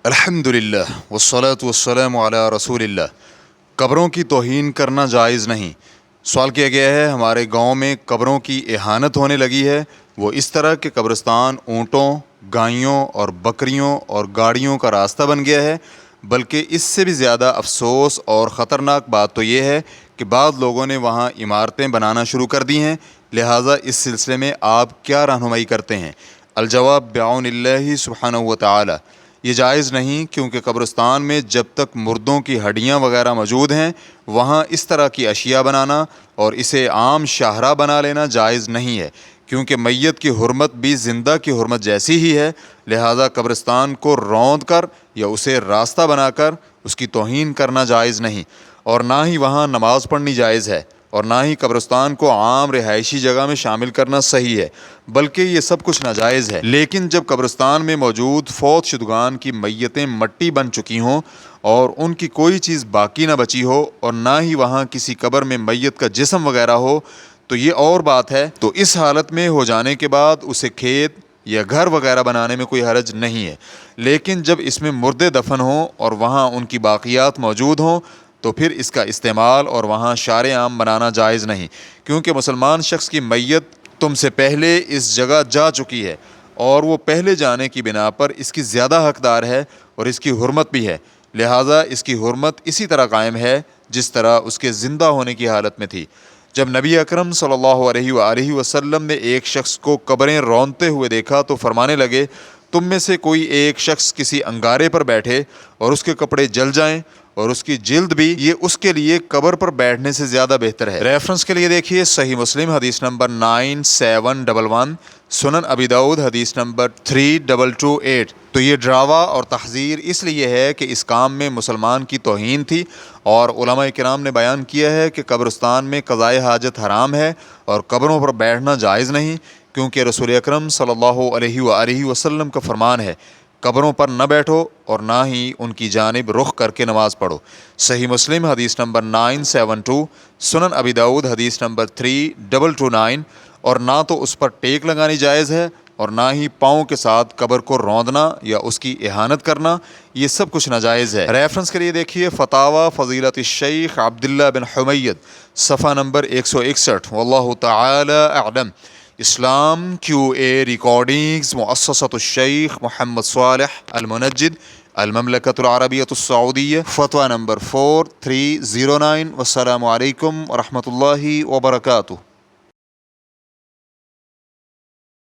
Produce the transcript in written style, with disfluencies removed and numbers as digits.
الحمدللہ والصلاة والسلام علی رسول اللہ۔ قبروں کی توہین کرنا جائز نہیں۔ سوال کیا گیا ہے ہمارے گاؤں میں قبروں کی اہانت ہونے لگی ہے، وہ اس طرح کہ قبرستان اونٹوں، گائیوں اور بکریوں اور گاڑیوں کا راستہ بن گیا ہے۔ بلکہ اس سے بھی زیادہ افسوس اور خطرناک بات تو یہ ہے کہ بعض لوگوں نے وہاں عمارتیں بنانا شروع کر دی ہیں۔ لہٰذا اس سلسلے میں آپ کیا رہنمائی کرتے ہیں؟ الجواب بعون اللہ سبحانہ و تعالی، یہ جائز نہیں، کیونکہ قبرستان میں جب تک مردوں کی ہڈیاں وغیرہ موجود ہیں وہاں اس طرح کی اشیاء بنانا اور اسے عام شاہراہ بنا لینا جائز نہیں ہے، کیونکہ میت کی حرمت بھی زندہ کی حرمت جیسی ہی ہے۔ لہذا قبرستان کو روند کر یا اسے راستہ بنا کر اس کی توہین کرنا جائز نہیں، اور نہ ہی وہاں نماز پڑھنی جائز ہے، اور نہ ہی قبرستان کو عام رہائشی جگہ میں شامل کرنا صحیح ہے، بلکہ یہ سب کچھ ناجائز ہے۔ لیکن جب قبرستان میں موجود فوت شدگان کی میتیں مٹی بن چکی ہوں اور ان کی کوئی چیز باقی نہ بچی ہو، اور نہ ہی وہاں کسی قبر میں میت کا جسم وغیرہ ہو، تو یہ اور بات ہے۔ تو اس حالت میں ہو جانے کے بعد اسے کھیت یا گھر وغیرہ بنانے میں کوئی حرج نہیں ہے۔ لیکن جب اس میں مردے دفن ہوں اور وہاں ان کی باقیات موجود ہوں تو پھر اس کا استعمال اور وہاں شار عام بنانا جائز نہیں، کیونکہ مسلمان شخص کی میت تم سے پہلے اس جگہ جا چکی ہے، اور وہ پہلے جانے کی بنا پر اس کی زیادہ حقدار ہے اور اس کی حرمت بھی ہے۔ لہٰذا اس کی حرمت اسی طرح قائم ہے جس طرح اس کے زندہ ہونے کی حالت میں تھی۔ جب نبی اکرم صلی اللہ علیہ وآلہ وسلم نے ایک شخص کو قبریں رونتے ہوئے دیکھا تو فرمانے لگے، تم میں سے کوئی ایک شخص کسی انگارے پر بیٹھے اور اس کے کپڑے جل جائیں اور اس کی جلد بھی، یہ اس کے لیے قبر پر بیٹھنے سے زیادہ بہتر ہے۔ ریفرنس کے لیے دیکھیے صحیح مسلم حدیث نمبر 9711، سنن ابی داؤد حدیث نمبر 3228۔ تو یہ ڈراوا اور تحذیر اس لیے ہے کہ اس کام میں مسلمان کی توہین تھی، اور علماء کرام نے بیان کیا ہے کہ قبرستان میں قضائے حاجت حرام ہے اور قبروں پر بیٹھنا جائز نہیں، کیونکہ رسول اکرم صلی اللہ علیہ وآلہ وسلم کا فرمان ہے، قبروں پر نہ بیٹھو اور نہ ہی ان کی جانب رخ کر کے نماز پڑھو۔ صحیح مسلم حدیث نمبر 972، سنن ابی داؤد حدیث نمبر 3229۔ اور نہ تو اس پر ٹیک لگانی جائز ہے اور نہ ہی پاؤں کے ساتھ قبر کو روندنا یا اس کی اہانت کرنا، یہ سب کچھ ناجائز ہے۔ ریفرنس کے لیے دیکھیے فتاوی فضیلت الشیخ عبداللہ بن حمید، صفحہ نمبر 161۔ واللہ تعالی اعلم۔ اسلام کیو اے ریکارڈنگز، مؤسسۃ الشیخ محمد صالح المنجد، المملکۃ العربیۃ السعودیہ، فتویٰ نمبر 4309۔ والسلام علیکم ورحمۃ اللہ وبرکاتہ۔